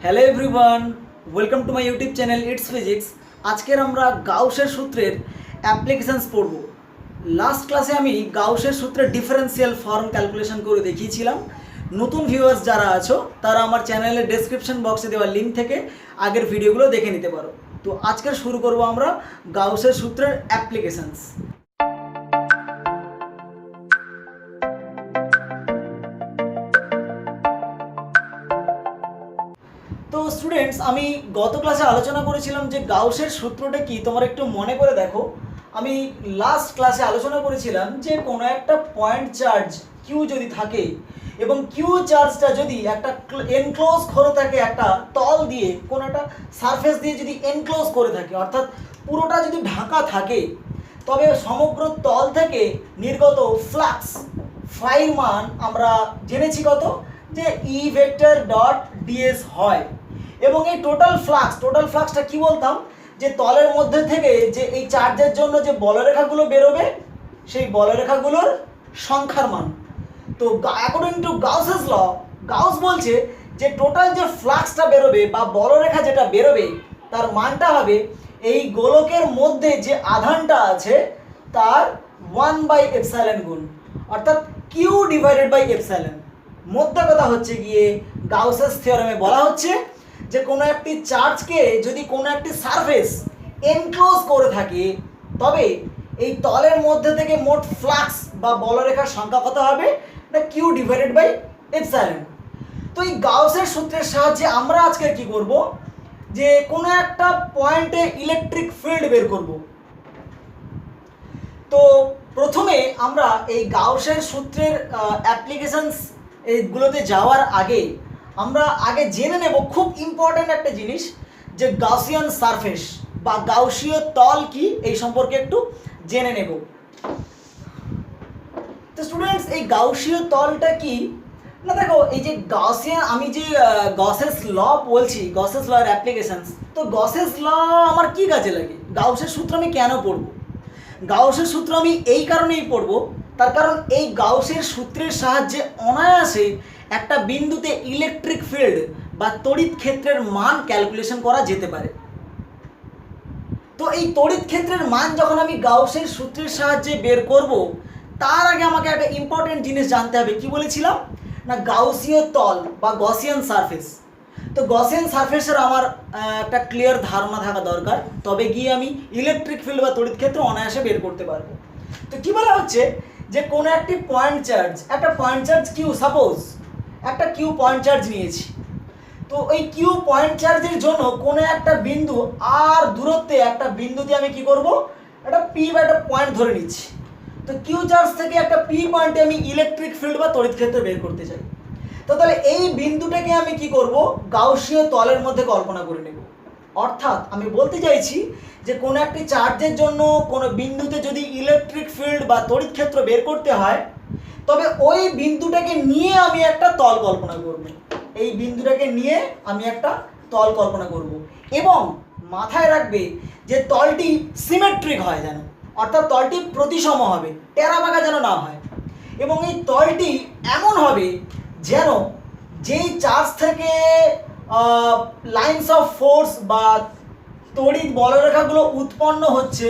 Hello everyone, welcome to my YouTube channel it's physics. আজকের আমরা গাউসের সূত্রের অ্যাপ্লিকেশানস পড়ব। লাস্ট ক্লাসে আমি গাউসের সূত্রের ডিফারেন্সিয়াল ফর্ম ক্যালকুলেশন করে দেখিয়েছিলাম। নতুন ভিউয়ার্স যারা আছো তারা আমার চ্যানেলের ডেসক্রিপশন বক্সে দেওয়া লিঙ্ক থেকে আগের ভিডিওগুলো দেখে নিতে পারো। তো আজকে শুরু করব আমরা গাউসের সূত্রের অ্যাপ্লিকেশানস। তো স্টুডেন্টস, আমি গত ক্লাসে আলোচনা করেছিলাম যে গাউসের সূত্রটা কি তোমার একটু মনে করে দেখো। আমি লাস্ট ক্লাসে আলোচনা করেছিলাম যে কোনো একটা পয়েন্ট চার্জ কিউ যদি থাকে এবং কিউ চার্জটা যদি একটা এনক্লোজ করে থাকে, একটা তল দিয়ে কোনো একটা সারফেস দিয়ে যদি এনক্লোজ করে থাকে, অর্থাৎ পুরোটা যদি ঢাকা থাকে, তবে সমগ্র তল থেকে নির্গত ফ্লাক্স ফাইর মান আমরা জেনেছি কত, যে ই ভেক্টর ডট ডিএস হয়। এবং এই টোটাল ফ্লাক্সটা কি বলতাম, যে তলের মধ্যে থেকে যে এই চার্জের জন্য যে বলরেখাগুলো বেরোবে সেই বলরেখাগুলোর সংখ্যার মান। তো according to Gauss's law, Gauss বলছে যে টোটাল যে ফ্লাক্সটা বেরোবে বা বলরেখা যেটা বেরোবে তার মানটা হবে এই গোলকের মধ্যে যে আধানটা আছে তার 1/ε গুণ, অর্থাৎ কিউ ডিভাইডেড বাই এপসাইলন। মধ্যে কথা হচ্ছে গিয়ে গাউসেস থিওরেমে বলা হচ্ছে যে কোনো একটি চার্জকে যদি কোনো একটি সারফেস এনক্লোজ করে থাকে, তবে এই তলের মধ্যে থেকে মোট ফ্লাক্স বা বলরেখার সংখ্যা কত হবে না কিউ ডিভাইডেড বাই এপসাইলন। তো এই গাউসের সূত্রের সাহায্যে আমরা আজকে কি করব, যে কোনো একটা পয়েন্টে ইলেকট্রিক ফিল্ড বের করব। তো প্রথমে আমরা এই গাউসের সূত্রের অ্যাপ্লিকেশনস এইগুলোতে যাওয়ার আগে আমরা আগে জেনে নেব খুব ইম্পর্ট্যান্ট একটা জিনিস, যে গাউসিয়ান সারফেস বা গাউসীয় তল কি, এই সম্পর্কে একটু জেনে নেব। তো স্টুডেন্টস, এই গাউসীয় তলটা কি না, দেখো এই যে গাউসিয়ান, আমি যে গসেস ল বলছি, গসেস ল এর অ্যাপ্লিকেশনস, তো গসেস ল আমার কি কাজে লাগে, গাউসের সূত্র আমি কেন পড়ব? গাউসের সূত্র আমি এই কারণেই পড়ব, তার কারণ এই গাউসের সূত্রের সাহায্যে অনায়াসে একটা বিন্দুতে ইলেকট্রিক ফিল্ড বা তড়িৎ ক্ষেত্রের মান ক্যালকুলেশন করা যেতে পারে। তো এই তড়িৎ ক্ষেত্রের মান যখন আমি গাউসের সূত্রের সাহায্যে বের করব, তার আগে আমাকে একটা ইম্পর্টেন্ট জিনিস জানতে হবে। কি বলেছিলাম না, গাউসীয় তল বা গসিয়ান সারফেস। তো গসিয়ান সারফেসের আমার একটা ক্লিয়ার ধারণা থাকা দরকার, তবে গিয়ে আমি ইলেকট্রিক ফিল্ড বা তড়িৎ ক্ষেত্র অনায়াসে বের করতে পারবো। তো কি বলা হচ্ছে, যে কোনো একটি পয়েন্ট চার্জ, একটা পয়েন্ট চার্জ কিউ, সাপোজ একটা কিউ পয়েন্ট চার্জ নিয়েছি। তো এই কিউ পয়েন্ট চার্জের জন্য কোনো একটা বিন্দু আর দূরত্বে একটা বিন্দুতে আমি কি করব, একটা পি বা একটা পয়েন্ট ধরে নিচ্ছি। তো কিউ চার্জ থেকে একটা পি পয়েন্টে আমি ইলেকট্রিক ফিল্ড বা তড়িৎ ক্ষেত্র বের করতে চাই। তো তাহলে এই বিন্দুটাকে আমি কি করব, গাউসীয় তলের মধ্যে কল্পনা করে নেব। অর্থাৎ আমি বলতে চাইছি যে কোনো একটি চার্জের জন্য কোনো বিন্দুতে যদি ইলেকট্রিক ফিল্ড বা তড়িৎ ক্ষেত্র বের করতে হয়, তবে ওই বিন্দুটাকে নিয়ে আমি একটা তল কল্পনা করব। এই বিন্দুটাকে নিয়ে আমি একটা তল কল্পনা করব এবং মাথায় রাখবে যে তলটি সিমেট্রিক হয় যেন, অর্থাৎ তলটি প্রতিসম হবে, টেরা বাঁকা যেন না হয়। এবং এই তলটি এমন হবে যেন যেই চার্জ থেকে লাইন্স অফ ফোর্স বা তড়িৎ বলরেখাগুলো উৎপন্ন হচ্ছে,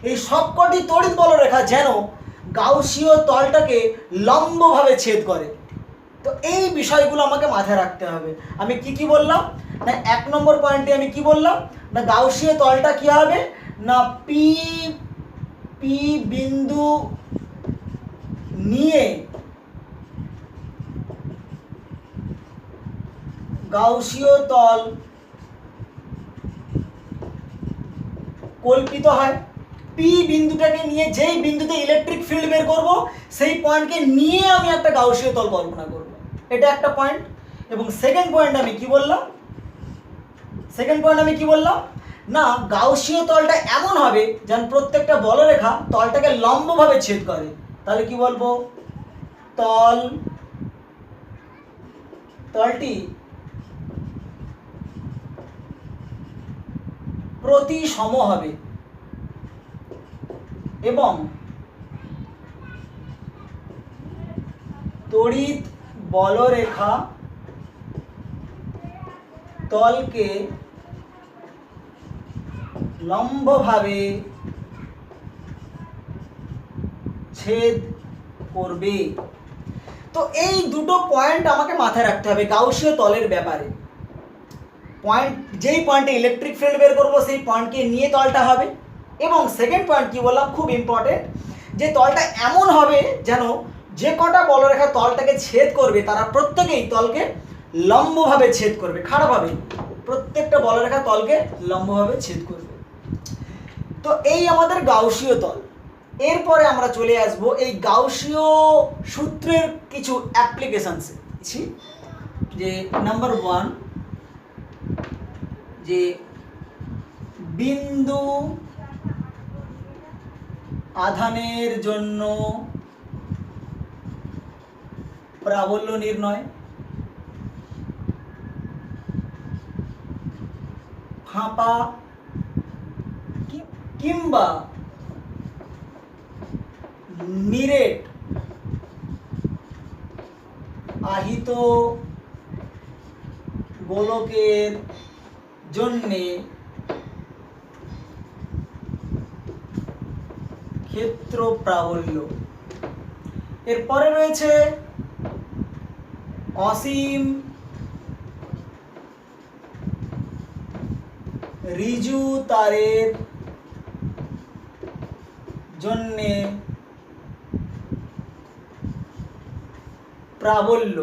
এই সবকটি তড়িৎ বলরেখা যেন গাউসীয় তলটাকে লম্বভাবে ছেদ করে। তো এই বিষয়গুলো আমাকে মাথায় রাখতে হবে। আমি কি বললাম না, 1 নম্বর পয়েন্টে আমি কি বললাম না, গাউসীয় তলটা কি হবে না, পি পি বিন্দু নিয়ে গাউসীয় তল কল্পিত হয়। পি বিন্দুটাকে নিয়ে, যেই বিন্দুতে ইলেকট্রিক ফিল্ড বের করব সেই পয়েন্টকে নিয়ে আমি একটা গাউসীয় তল কল্পনা করব। এটা একটা পয়েন্ট। এবং সেকেন্ড পয়েন্ট আমি কি বললাম না, গাউসীয় তলটা এমন হবে যেন প্রত্যেকটা বলরেখা তলটাকে লম্বভাবে ছেদ করে। তাহলে কি বলবো, তলটি প্রতিসম হবে এবং তড়িৎ বলরেখা তলকে লম্বভাবে ছেদ করবে। তো এই দুটো পয়েন্ট আমাকে মাথায় রাখতে হবে গাউসীয় তলের ব্যাপারে। পয়েন্ট, যেই পয়েন্টে ইলেকট্রিক ফিল্ড বের করব সেই পয়েন্টকে নিয়ে তলটা হবে। এবং সেকেন্ড পয়েন্ট কি বললাম, খুব ইম্পর্টেন্ট, যে তলটা এমন হবে যেন যে কটা বলরেখা তলটাকে ছেদ করবে তারা প্রত্যেকেই তলকে লম্বভাবে ছেদ করবে, খাড়াভাবে। প্রত্যেকটা বলরেখা তলকে লম্বভাবে ছেদ করবে। তো এই আমাদের গাউসীয় তল। এরপরে আমরা চলে আসব এই গাউসীয় সূত্রের কিছু অ্যাপ্লিকেশনসে। যে নাম্বার 1, যে বিন্দু আধানের জন্য প্রাবল্য নির্ণয়, ফাঁপা কিংবা নিরেট আহিত গোলকের জন্যে ক্ষেত্র প্রাবল্য। এরপরে রয়েছে অসীম ঋজু তারের জন্যে প্রাবল্য।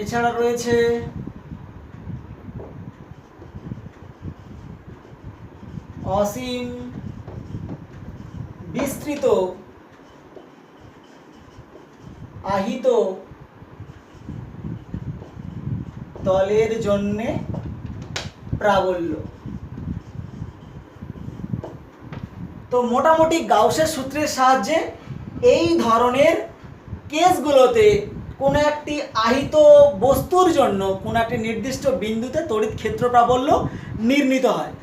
এছাড়া রয়েছে অসীম বিস্তৃত আহিত তলের জন্যে প্রাবল্য। তো মোটামুটি গাউসের সূত্রের সাহায্যে এই ধরনের কেসগুলোতে কোনো একটি আহিত বস্তুর জন্য কোনো একটি নির্দিষ্ট বিন্দুতে তড়িৎ ক্ষেত্র প্রাবল্য নির্ণীত হয়।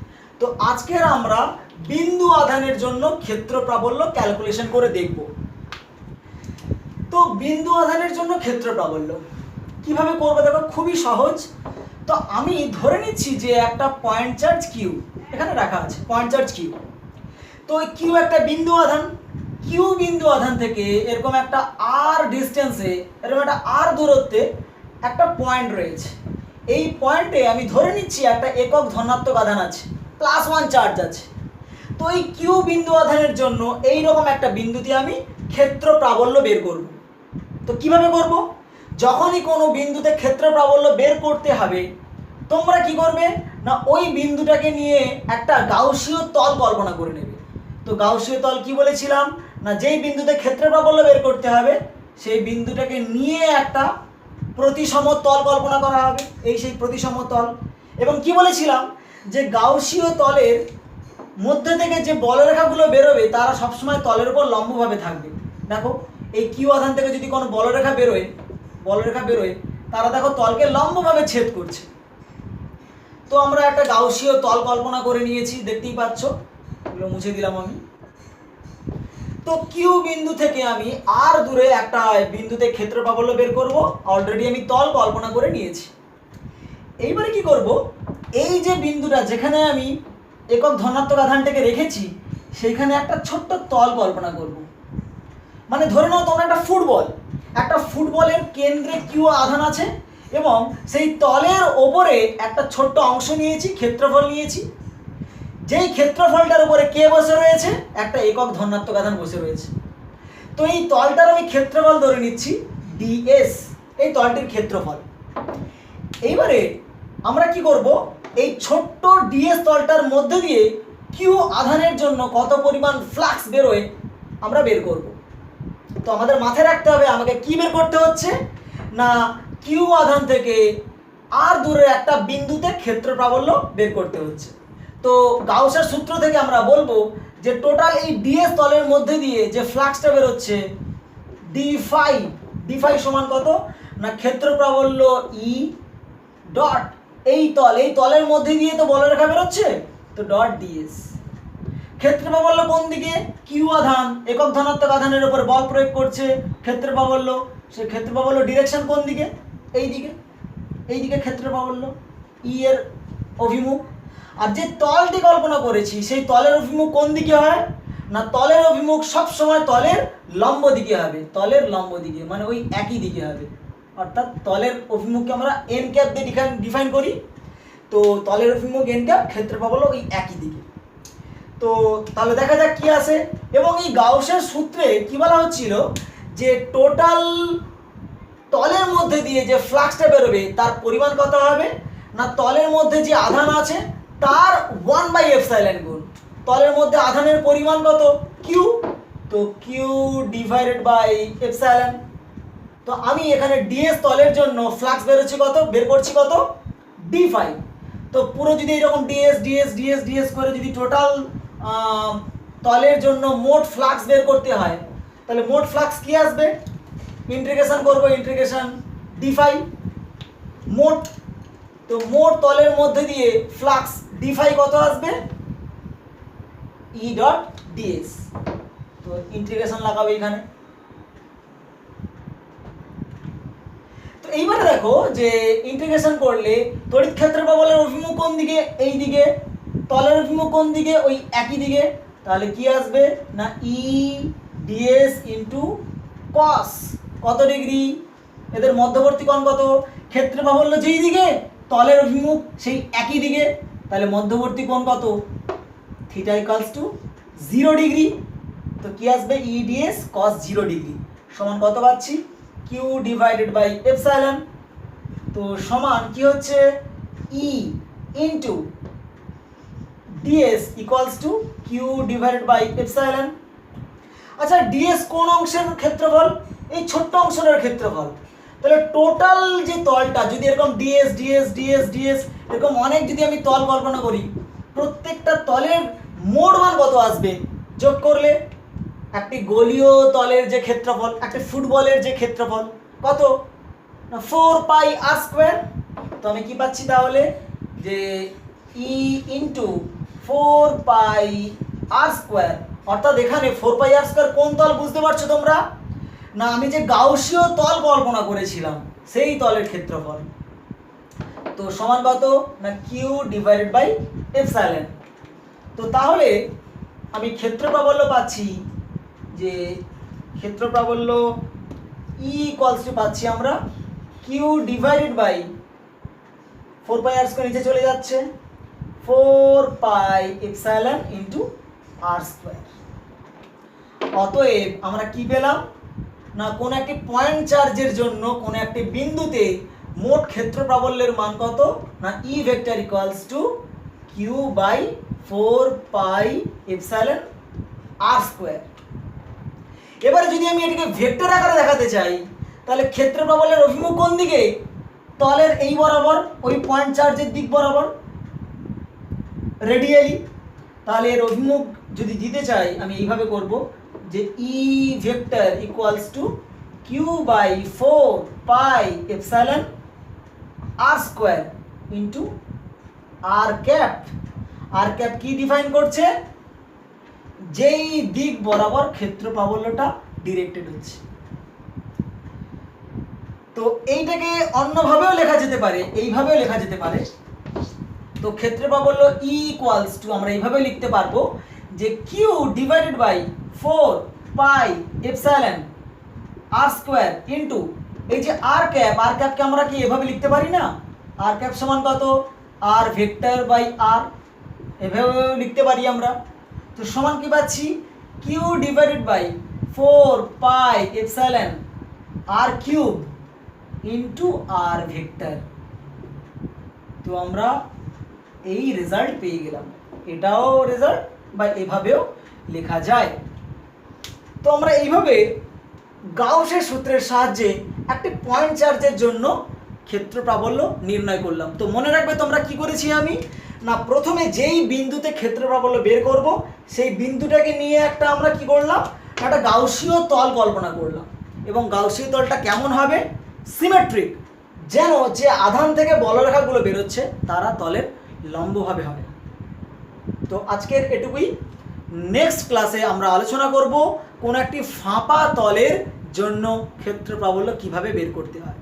তো আজকের আমরা বিন্দু আধানের জন্য ক্ষেত্র প্রাবল্য ক্যালকুলেশন করে দেখব। তো বিন্দু আধানের জন্য ক্ষেত্র প্রাবল্য কিভাবে করবো দেখো, খুবই সহজ। তো আমি ধরে নিচ্ছি যে একটা পয়েন্ট চার্জ কিউ এখানে রাখা আছে, পয়েন্ট চার্জ কিউ। তো ওই কিউ একটা বিন্দু আধান, কিউ বিন্দু আধান থেকে এরকম একটা আর ডিস্টেন্সে, এরকম একটা আর দূরত্বে একটা পয়েন্ট রয়েছে। এই পয়েন্টে আমি ধরে নিচ্ছি একটা একক ধনাত্মক আধান আছে, +1 চার্জ আছে। তো এই কিউ বিন্দু আধানের জন্য এই রকম একটা বিন্দুতে আমি ক্ষেত্র প্রাবল্য বের করব। তো কিভাবে করব, যখনই কোনো বিন্দুতে ক্ষেত্র প্রাবল্য বের করতে হবে তোমরা কি করবে না, ওই বিন্দুটাকে নিয়ে একটা গাউসীয় তল কল্পনা করে নেবে। তো গাউসীয় তল কি বলেছিলাম না, যেই বিন্দুতে ক্ষেত্র প্রাবল্য বের করতে হবে সেই বিন্দুটাকে নিয়ে একটা প্রতিসম তল কল্পনা করা হবে, এই সেই প্রতিসম তল। এবং কি বলেছিলাম যে গাউসীয় তলের মধ্যে থেকে যে বলরেখাগুলো বেরোবে তারা সবসময় তলের উপর লম্বভাবে থাকবে। দেখো এই কিউ আধান থেকে যদি কোনো বলরেখা বেরোয় তারা দেখো তলকে লম্বভাবে ছেদ করছে। তো আমরা একটা গাউসীয় তল কল্পনা করে নিয়েছি, দেখতেই পাচ্ছ, এগুলো মুছে দিলাম আমি। তো কিউ বিন্দু থেকে আমি আর দূরে একটা বিন্দুতে ক্ষেত্র প্রাবল্য বের করব, অলরেডি আমি তল কল্পনা করে নিয়েছি। এইবারে কি করব, এই যে বিন্দুটা যেখানে আমি একক ধনাত্মক আধানটাকে রেখেছি সেইখানে একটা ছোট্ট তল কল্পনা করব। মানে ধরে নাও তোমরা একটা ফুটবলের কেন্দ্রে কিউ আধান আছে এবং সেই তলের ওপরে একটা ছোট্ট অংশ নিয়েছি, ক্ষেত্রফল নিয়েছি। যেই ক্ষেত্রফলটার উপরে কে বসে রয়েছে, একটা একক ধনাত্মক আধান বসে রয়েছে। তো এই তলটার আমি ক্ষেত্রফল ধরে নিচ্ছি ডিএস, এই তলটির ক্ষেত্রফল। এইবারে আমরা কি করব, এই ছোট্ট ডিএস তলটার মধ্যে দিয়ে কিউ আধানের জন্য কত পরিমাণ ফ্লাক্স বেরোয় আমরা বের করব। তো আমাদের মাথায় রাখতে হবে আমাকে কি বের করতে হচ্ছে না, কিউ আধান থেকে আর দূরে একটা বিন্দুতে ক্ষেত্র প্রাবল্য বের করতে হচ্ছে। তো গাউসের সূত্র থেকে আমরা বলবো যে টোটাল এই ডিএস তলের মধ্যে দিয়ে যে ফ্লাক্সটা বেরোচ্ছে ডি ফাই সমান কত না, ক্ষেত্র প্রাবল্য ই ডট এই তলের মধ্যে দিয়ে তো বলরেখা বেরোচ্ছে, তো ডট ডিএস। ক্ষেত্র প্রাবল্য কোন দিকে, কিউ আধান একক ধনাত্মক আধানের উপর বল প্রয়োগ করছে, ক্ষেত্র প্রাবল্য সে ক্ষেত্র প্রাবল্য ডিরেকশন কোন দিকে? এই দিকে, এই দিকে ক্ষেত্র প্রাবল্য ই এর অভিমুখ। আর যে তলটি কল্পনা করেছি সেই তলের অভিমুখ কোন দিকে হয়? না তলের অভিমুখ সবসময় তলের লম্ব দিকে হবে, তলের লম্ব দিকে, মানে ওই একই দিকে হবে। অর্থাৎ তলের অভিমুখকে আমরা এন ক্যাপ দিয়ে ডিফাইন করি। তো তলের অভিমুখ এন ক্যাপ, ক্ষেত্র প্রাবল্য ওই একই দিকে। তো তাহলে দেখা যাক কি আছে। এবং এই গাউসের সূত্রে কি বলা হচ্ছিল যে টোটাল তলের মধ্যে দিয়ে যে ফ্লাক্সটা বেরোবে তার পরিমাণ কত হবে? না তলের মধ্যে যে আধান আছে তার 1/ε গুণ। তলের মধ্যে আধানের পরিমাণ কত? কিউ। তো কিউ ডিভাইডেড বাই এপসাইলন। তো আমি এখানে ডিএস তলের জন্য ফ্লাক্স বের করছি কত? d5। তো পুরো যদি এরকম ডিএস ডিএস ডিএস ডিএস করে যদি টোটাল তলের জন্য মোট ফ্লাক্স বের করতে হয়, তাহলে মোট ফ্লাক্স কি আসবে? ইন্টিগ্রেশন করব, ইন্টিগ্রেশন d5 মোট। তো মোট তলের মধ্যে দিয়ে ফ্লাক্স d5 কত আসবে? E dot DS. তো ইন্টিগ্রেশন লাগাবে এখানে। তো এইবারে দেখো যে ইন্টিগ্রেশন করলে তড়িৎ ক্ষেত্র প্রাবল্যের অভিমুখ কোন দিকে? এই দিকে। তলের অভিমুখ কোন দিকে? ওই একই দিকে। তাহলে কি আসবে? না ই ডিএস ইন্টু কস কত ডিগ্রি? এদের মধ্যবর্তী কোণ কত? ক্ষেত্র প্রাবল্য যেই দিকে তলের অভিমুখ সেই একই দিকে, তাহলে মধ্যবর্তী কোণ কত? Theta equals to 0 degree. তো কি আসবে? ই ডিএস কস 0 ডিগ্রি সমান কত পাচ্ছি? Q divided by epsilon. তো সমান কি হচ্ছে? E into DS equals to Q divided by epsilon. আচ্ছা ডিএস কোন অংশের ক্ষেত্রফল? এই ছোট্ট অংশের ক্ষেত্রফল। তাহলে টোটাল যে তলটা যদি এরকম ডিএস ডিএস ডিএস ডিএস এরকম অনেক যদি আমি তল কল্পনা করি, প্রত্যেকটা তলের মোট মান কত আসবে যোগ করলে? একটি গোলীয় তলের যে ক্ষেত্রফল, একটা ফুটবলের যে ক্ষেত্রফল কত? না 4πr²। তো আমি কি পাচ্ছি তাহলে? যে ই ইন্টু 4πr²। অর্থাৎ এখানে 4πr² কোন তল বুঝতে পারছো তোমরা? না আমি যে গাউসীয় তল কল্পনা করেছিলাম সেই তলের ক্ষেত্রফল। তো সমান কত? না কিউ ডিভাইডেড বাই এপসাইলন। তো তাহলে আমি ক্ষেত্র প্রাবল্য পাচ্ছি যে ক্ষেত্র প্রাবল্য ই ইকুয়ালস টু পাচ্ছি আমরা কিউ ডিভাইডেড বাই 4πr² নিচে চলে যাচ্ছে 4πε ইন্টু r²। অতএব আমরা কি পেলাম? না কোন একটি পয়েন্ট চার্জের জন্য কোন একটি বিন্দুতে মোট ক্ষেত্র প্রাবল্যের মান কত? না E vector equals to Q by 4πε r²। এবারে যদি আমি এটাকে ভেক্টর আকারে দেখাতে চাই, তাহলে ক্ষেত্র প্রাবল্যের অভিমুখ কোন দিকে? তলের এই বরাবর, ওই পয়েন্ট চার্জের দিক বরাবর রেডিয়ালি। তাহলে এর অভিমুখ যদি দিতে চাই আমি এইভাবে করব যে E vector equals to Q by 4πε r² into R cap. R cap কি ডিফাইন করছে? যেই দিক বরাবর ক্ষেত্র প্রাবল্যটা ডিরেক্টেড হচ্ছে। তো এইটাকে অন্যভাবেও লেখা যেতে পারে, এইভাবেও লেখা যেতে পারে। তো ক্ষেত্র প্রাবল্য ই ইকুয়ালস টু আমরা এইভাবে লিখতে পারবো যে Q divided by 4πε r² into এই যে আর ক্যাপকে আমরা কি এভাবে লিখতে পারি না? আর ক্যাপ সমান কত? আর ভেক্টর বাই আর, এভাবেও লিখতে পারি আমরা। তো সমান কি পাচ্ছি? Q divided by 4πε r³ into R vector. তো আমরা এই রেজাল্ট পেয়ে গেলাম। এটাও রেজাল্ট বা এভাবেও লেখা যায়। তো আমরা এইভাবে গাউসের সূত্রের সাহায্যে একটি পয়েন্ট চার্জের জন্য ক্ষেত্র প্রাবল্য নির্ণয় করলাম। তো মনে রাখবে তোমরা কি করেছি আমি? না প্রথমে যেই বিন্দুতে ক্ষেত্র প্রাবল্য বের করব সেই বিন্দুটাকে নিয়ে একটা আমরা কি করলাম? একটা গাউসীয় তল কল্পনা করলাম। এবং গাউসীয় তলটা কেমন হবে? সিমেট্রিক, যেন যে আধান থেকে বলরেখাগুলো বেরোচ্ছে তারা তলের লম্বভাবে হবে। তো আজকের এটুকুই। নেক্সট ক্লাসে আমরা আলোচনা করব কোন একটি ফাঁপা তলের জন্য ক্ষেত্র প্রাবল্য কিভাবে বের করতে হয়।